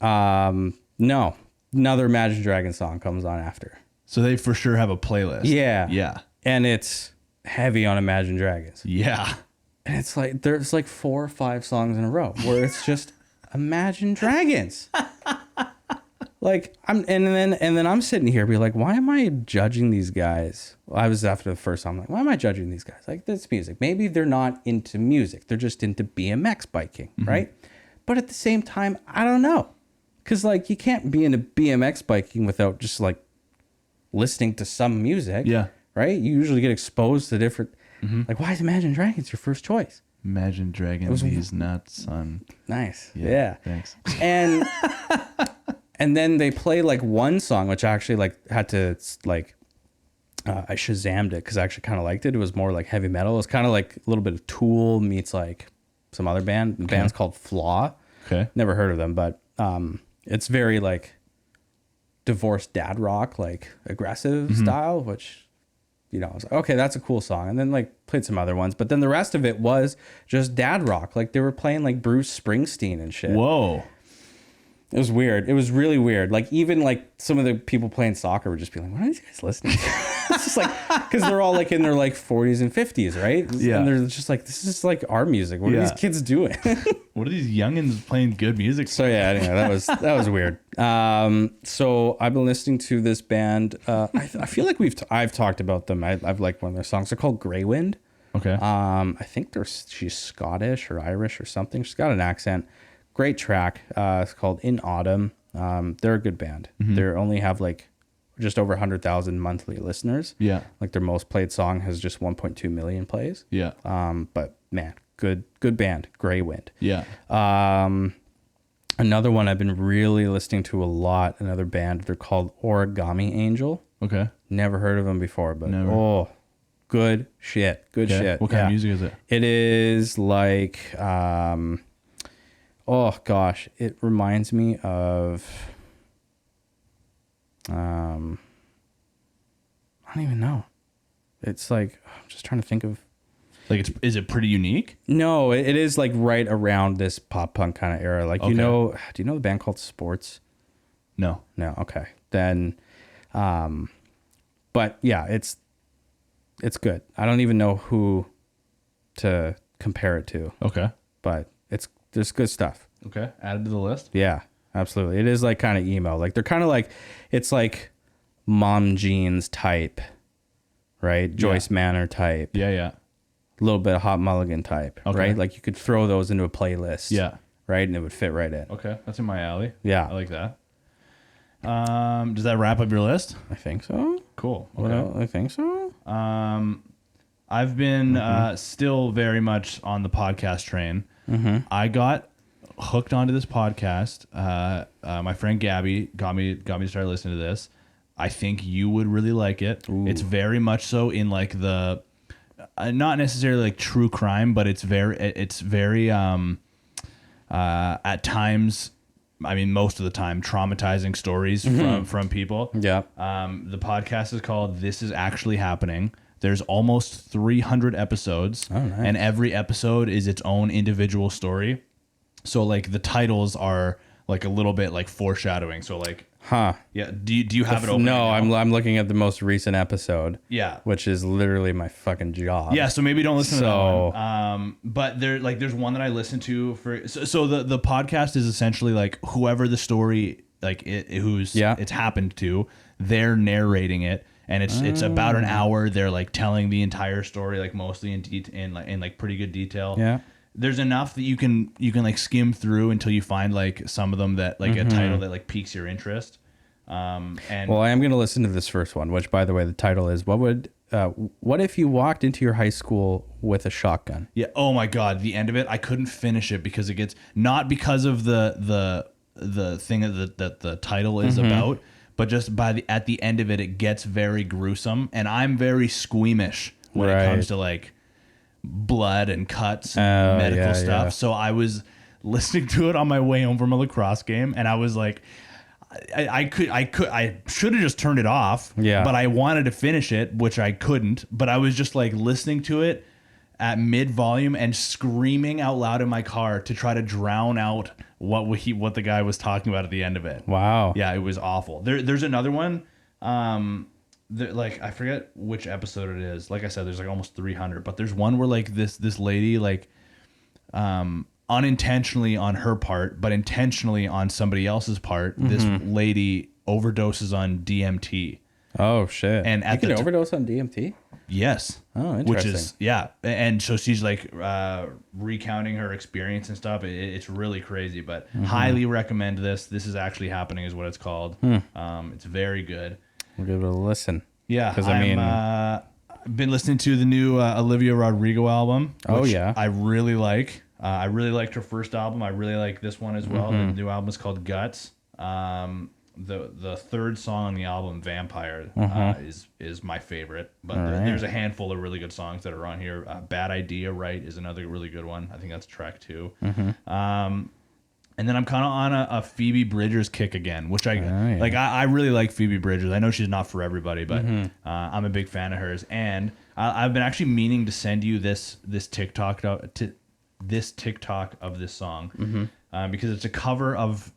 No, another Imagine Dragons song comes on after. So they for sure have a playlist. Yeah. Yeah. And it's heavy on Imagine Dragons. Yeah. And it's like, there's like 4 or 5 songs in a row where it's just Imagine Dragons. Like and then I'm sitting here be like, why am I judging these guys? Well, I was after the first song, I'm like, why am I judging these guys? Like, this music. Maybe they're not into music. They're just into BMX biking, right? But at the same time, I don't know. Because like you can't be into BMX biking without just like listening to some music. Yeah. Right? You usually get exposed to different like, why is Imagine Dragons your first choice? Imagine Dragons, these nuts, son. Nice. Yeah. Thanks. And then they play like one song, which I actually like had to like, I Shazammed it because I actually kind of liked it. It was more like heavy metal. It was kind of like a little bit of Tool meets like some other band. The band's called Flaw. Okay. Never heard of them, but it's very like divorced dad rock, like aggressive style, which, I was like, okay, that's a cool song. And then like played some other ones, but then the rest of it was just dad rock. Like they were playing like Bruce Springsteen and shit. Whoa. It was weird. It was really weird. Like even like some of the people playing soccer would just be like, what are these guys listening to? It's just like, because they're all like in their like 40s and 50s, right? Yeah. And they're just like, this is like our music. What are these kids doing? What are these youngins playing good music? So yeah, anyway, that was weird. So I've been listening to this band. I feel like I've talked about them. I've liked one of their songs. They're called Grey Wind. Okay. I think she's Scottish or Irish or something. She's got an accent. Great track. It's called In Autumn. They're a good band. They only have like just over 100,000 monthly listeners. Yeah. Like their most played song has just 1.2 million plays. Yeah. But man, good band, Grey Wind. Yeah. Another one I've been really listening to a lot, another band, they're called Origami Angel. Okay. Never heard of them before, but Never. oh, good shit. Good Okay. shit. What kind of music is it? It is like, oh gosh, it reminds me of, I don't even know. It's like, I'm just trying to think of. Like, is it pretty unique? No, it is like right around this pop punk kind of era. Like, Okay. do you know the band called Sports? No. No. Okay. Then, but yeah, it's good. I don't even know who to compare it to, Okay. but there's good stuff. Okay. Added to the list. Yeah, absolutely. It is like kind of emo. Like they're kind of like, it's like Mom Jeans type, right? Joyce Manor type. Yeah. Yeah. A little bit of Hot Mulligan type, Okay. right? Like you could throw those into a playlist. Yeah. Right? And it would fit right in. Okay. That's in my alley. Yeah. I like that. Does that wrap up your list? I think so. Cool. What Okay. else? I think so. I've been still very much on the podcast train. I got hooked onto this podcast. My friend Gabby got me to start listening to this. I think you would really like it. Ooh. It's very much so in like the not necessarily like true crime, but it's very at times, I mean most of the time, traumatizing stories from people. Yeah. The podcast is called This Is Actually Happening. There's almost 300 episodes, Oh, nice. and every episode is its own individual story. So like the titles are like a little bit like foreshadowing. So like, Huh. yeah, do you have it open? No, right now? I'm looking at the most recent episode. Yeah. Which is literally my fucking job. Yeah, so maybe don't listen to that So- one. But there's one that I listen to for. So the podcast is essentially like whoever the story it's happened to, they're narrating it, and it's about an hour. They're like telling the entire story, like mostly in pretty good detail. Yeah. There's enough that you can like skim through until you find like some of them that like a title that like piques your interest. And Well, I am going to listen to this first one, which, by the way, the title is what if you walked into your high school with a shotgun? yeah, oh my god, the end of it, I couldn't finish it because it gets not because of the thing that the title is about, but just at the end of it, it gets very gruesome, and I'm very squeamish when it comes to like blood and cuts and medical stuff. yeah. So I was listening to it on my way home from a lacrosse game, and I was like, I should have just turned it off. Yeah. But I wanted to finish it, which I couldn't. But I was just like listening to it at mid volume and screaming out loud in my car to try to drown out what the guy was talking about at the end of it. Wow. Yeah, it was awful. There's another one. Like I forget which episode it is. Like I said, there's like almost 300. But there's one where like this lady like unintentionally on her part, but intentionally on somebody else's part, this lady overdoses on DMT. Oh, shit. And at you can the overdose on DMT? Yes. Oh, Which is, interesting. yeah. And so she's like recounting her experience and stuff. It's really crazy, but highly recommend this. This Is Actually Happening is what it's called. It's very good. We'll give it a listen. Yeah. 'Cause, I mean- I've been listening to the new Olivia Rodrigo album. Oh, which yeah. I really like. I really liked her first album. I really like this one as well. The new album is called Guts. The third song on the album, Vampire, is my favorite. But there's a handful of really good songs that are on here. Bad Idea, Right, is another really good one. I think that's track 2. And then I'm kind of on a Phoebe Bridgers kick again, which I really like Phoebe Bridgers. I know she's not for everybody, but I'm a big fan of hers. And I've been actually meaning to send you this TikTok of this song because it's a cover of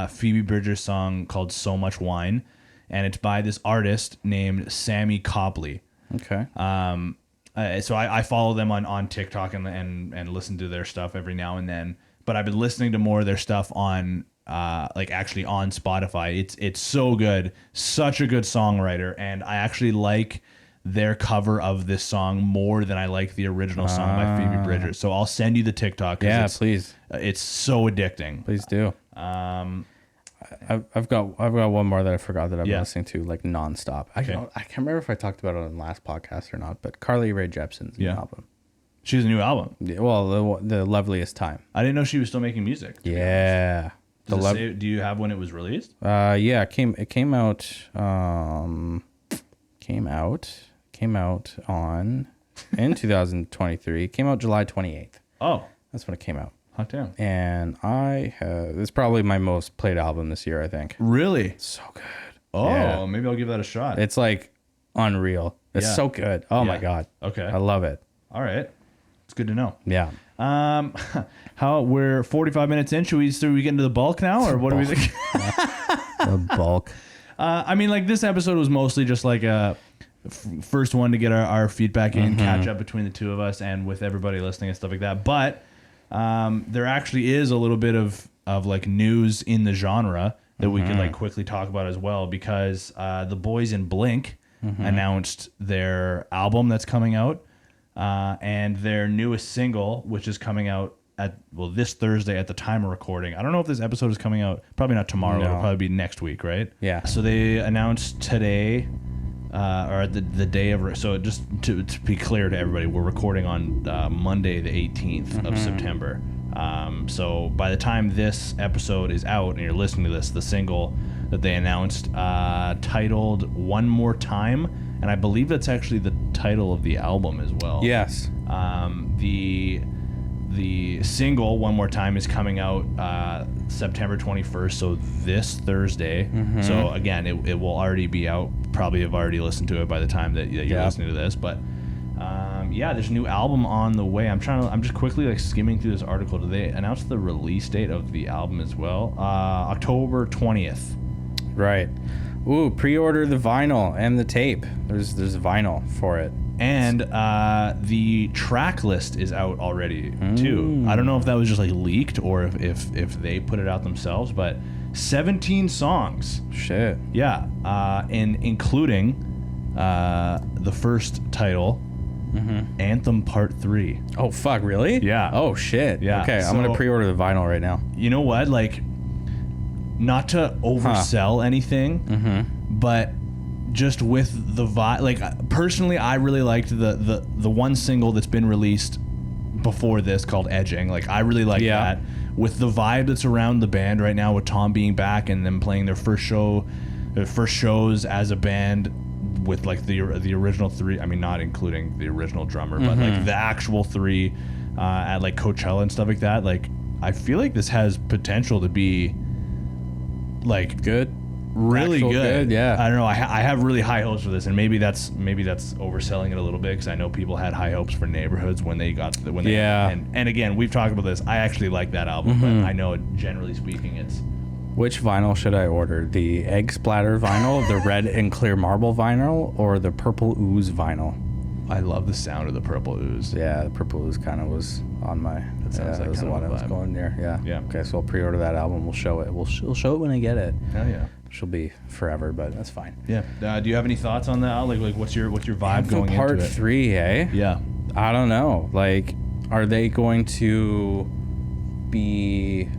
Phoebe Bridgers' song called "So Much Wine," and it's by this artist named Sammy Copley. Okay. So I follow them on TikTok and listen to their stuff every now and then. But I've been listening to more of their stuff on actually on Spotify. It's so good, such a good songwriter, and I actually like their cover of this song more than I like the original song by Phoebe Bridgers. So I'll send you the TikTok. Yeah, please. It's so addicting. Please do. I've got one more that I forgot that I've been Yeah. listening to like nonstop. Okay. I can't remember if I talked about it on the last podcast or not, but Carly Rae Jepsen's new Yeah. album. She has a new album. Yeah, well, the Loveliest Time. I didn't know she was still making music. Yeah. Do you have when it was released? Yeah, it came out on in 2023. It came out July 28th. Oh, That's when it came out. hot damn. And it's probably my most played album this year, I think. Really? So good. Oh, Yeah. maybe I'll give that a shot. It's like unreal. It's Yeah. so good. Oh my Yeah. God. Okay. I love it. All right. It's good to know. Yeah. How we're 45 minutes in. Should we get into the bulk now, or what do we think? The bulk. I mean, like this episode was mostly just like a first one to get our feedback in, catch up between the two of us, and with everybody listening and stuff like that. But there actually is a little bit of like news in the genre that we could like quickly talk about as well, because the boys in Blink announced their album that's coming out, and their newest single, which is coming out this Thursday at the time of recording. I don't know if this episode is coming out. Probably not tomorrow. No. It'll probably be next week, right? Yeah. So they announced today, or the day of. So just to be clear to everybody, we're recording on Monday, the 18th of September. So by the time this episode is out and you're listening to this, the single that they announced, titled "One More Time," and I believe that's actually the title of the album as well. Yes. The single "One More Time" is coming out September 21st, so this Thursday. So again, it will already be out. Probably have already listened to it by the time that you're listening to this. But yeah, there's a new album on the way. I'm just quickly like skimming through this article. Did they announce the release date of the album as well? October 20th. Right. Ooh, pre-order the vinyl and the tape. There's vinyl for it. And the track list is out already too. I don't know if that was just like leaked or if they put it out themselves, but 17 songs. Shit. Yeah, and including the first title, Anthem Part 3. Oh fuck, really? Yeah. Oh shit. Yeah, Okay, I'm gonna so- pre-order the vinyl right now. You know what? Like, not to oversell anything, but just with the vibe. Like, personally, I really liked the one single that's been released before this called "Edging." Like, I really like that. With the vibe that's around the band right now, with Tom being back and them playing their first shows as a band with like the original three. I mean, not including the original drummer, but like the actual three at like Coachella and stuff like that. Like, I feel like this has potential to be like Good. really Actual good. yeah. I don't know. I have really high hopes for this, and maybe that's overselling it a little bit, because I know people had high hopes for Neighborhoods when they Yeah. and again, we've talked about this. I actually like that album, but I know generally speaking, it's Which vinyl should I order? The egg splatter vinyl, the red and clear marble vinyl, or the purple ooze vinyl? I love the sound of the Purple Ooze. Yeah, the purple ooze kind of was on my. That sounds like was the kind of one a I was vibe. going near. Yeah. Yeah. Okay, so I'll pre-order that album. We'll show it. We'll show it when I get it. Hell yeah. She'll be forever, but that's fine. Yeah. Do you have any thoughts on that? Like what's your vibe Anthem going Part into it? 3, eh? Yeah. I don't know. Like, are they going to be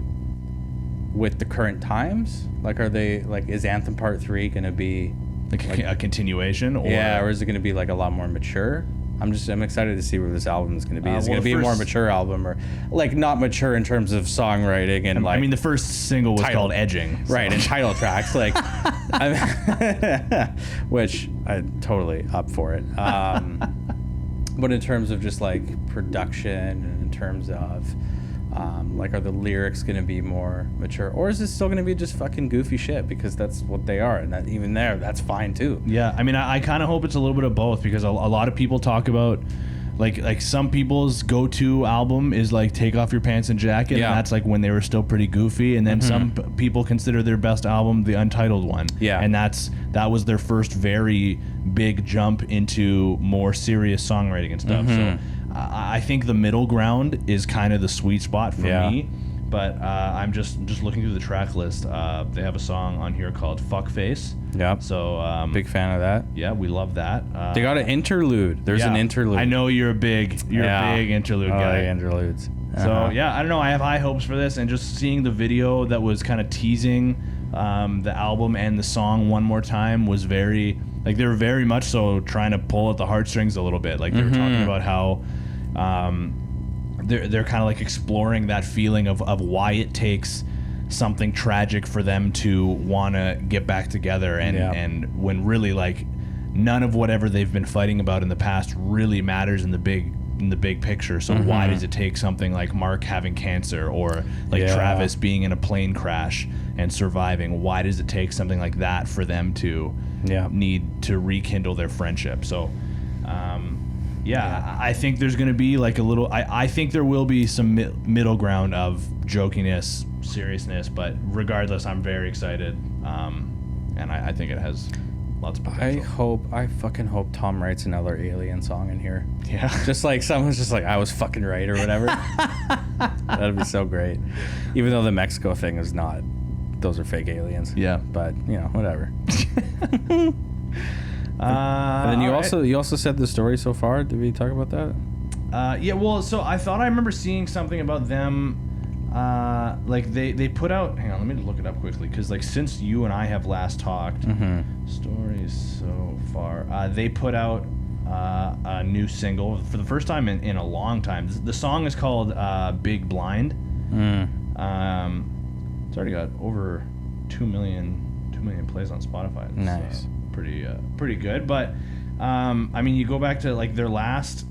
with the current times? Like, is Anthem Part 3 going to be Like a continuation, or or is it going to be like a lot more mature? I'm excited to see where this album is going to be. Is it well, going to be a more mature album, or like not mature in terms of songwriting and like I mean, the first single was title. called "Edging," so- right, and title tracks like which I'm totally up for it. But in terms of just like production and in terms of like, are the lyrics going to be more mature, or is it still going to be just fucking goofy shit, because that's what they are, and that even there, that's fine too. Yeah, I mean, I kind of hope it's a little bit of both, because a lot of people talk about like some people's go-to album is like "Take Off Your Pants and Jacket," Yeah. and that's like when they were still pretty goofy, and then some people consider their best album the Untitled one. Yeah. and that was their first very big jump into more serious songwriting and stuff. So I think the middle ground is kind of the sweet spot for me. But I'm just looking through the track list. They have a song on here called "Fuckface." Yep. So Big fan of that. yeah, we love that. They got an interlude. There's an yeah, interlude. I know you're a big interlude Oh, guy. the interludes. So yeah, I don't know. I have high hopes for this, and just seeing the video that was kind of teasing the album and the song One More Time was very, like, they were very much so trying to pull at the heartstrings a little bit. Like, they were talking about how they're kind of like exploring that feeling of why it takes something tragic for them to want to get back together, and when really, like, none of whatever they've been fighting about in the past really matters in the big picture. So why does it take something like Mark having cancer, or like Travis being in a plane crash and surviving? Why does it take something like that for them to need to rekindle their friendship? So I think there's going to be like a little, I think there will be some middle ground of jokiness, seriousness, but regardless, I'm very excited. And I think it has lots of potential. I fucking hope Tom writes another Alien song in here. Yeah. Just like someone's just like, I was fucking right or whatever. That'd be so great. Even though the Mexico thing is not, those are fake aliens. Yeah. But, you know, whatever. And then you also said the story so far. Did we talk about that? Yeah, well, so I thought I remember seeing something about them. Like they put out, hang on, let me look it up quickly, because like since you and I have last talked, stories so far, they put out a new single for the first time in a long time. The song is called Big Blind. It's already got over 2 million plays on Spotify. It's, nice. Pretty good. But I mean, you go back to like their last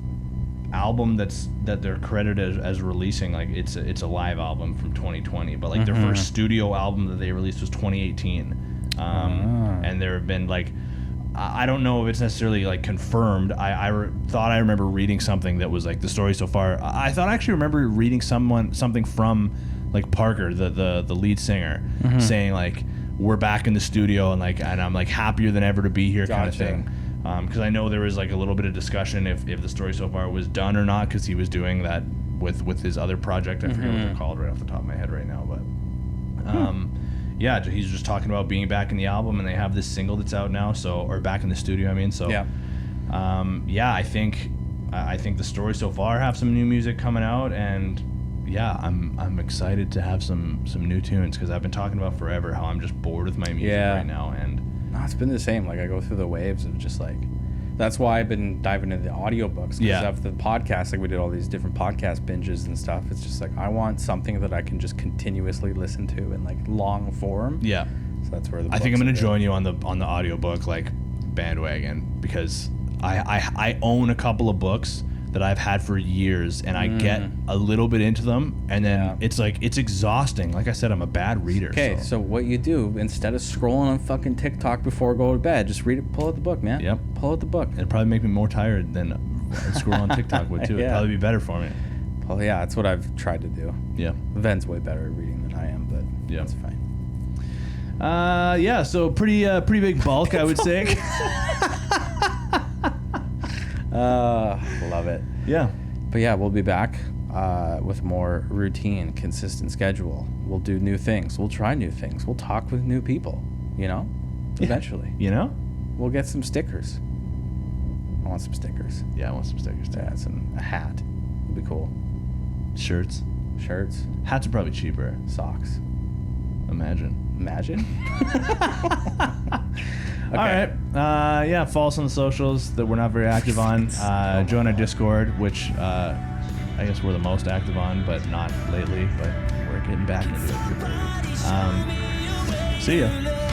album that they're credited as releasing, like it's a live album from 2020, but like their first studio album that they released was 2018. And there have been like, I don't know if it's necessarily like confirmed. I thought I remember reading something that was like the story so far. I thought I actually remember reading something from like Parker, the lead singer, saying like, we're back in the studio and I'm like happier than ever to be here, kind of thing. Because I know there was like a little bit of discussion if the story so far was done or not, because he was doing that with his other project. I forget what they're called right off the top of my head right now, but yeah, he's just talking about being back in the album, and they have this single that's out now, or back in the studio, I mean. So I think the story so far have some new music coming out, and yeah, I'm excited to have some new tunes, because I've been talking about forever how I'm just bored with my music right now, and no, it's been the same. Like I go through the waves of just like, that's why I've been diving into the audiobooks, because of the podcast. Like we did all these different podcast binges and stuff. It's just like I want something that I can just continuously listen to in like long form. Yeah. So that's where I think I'm gonna join you on the audiobook like bandwagon, because I own a couple of books that I've had for years, and I get a little bit into them, and then it's like, it's exhausting. Like I said, I'm a bad reader. Okay, so what you do, instead of scrolling on fucking TikTok before going to bed, just pull out the book, man. Yep. Pull out the book. It'd probably make me more tired than scrolling on TikTok would too. It'd probably be better for me. Well, yeah, that's what I've tried to do. Yeah. Ven's way better at reading than I am, but that's fine. So pretty big bulk, I would say. Love it. Yeah. But yeah, we'll be back with more routine, consistent schedule. We'll do new things. We'll try new things. We'll talk with new people, you know? Eventually. You know? We'll get some stickers. I want some stickers. Yeah, I want some stickers too. Yeah, a hat. Would be cool. Shirts. Hats are probably cheaper. Socks. Imagine. Okay. All right. Follow us on the socials that we're not very active on. Join our Discord, which I guess we're the most active on, but not lately. But we're getting back into it. See ya.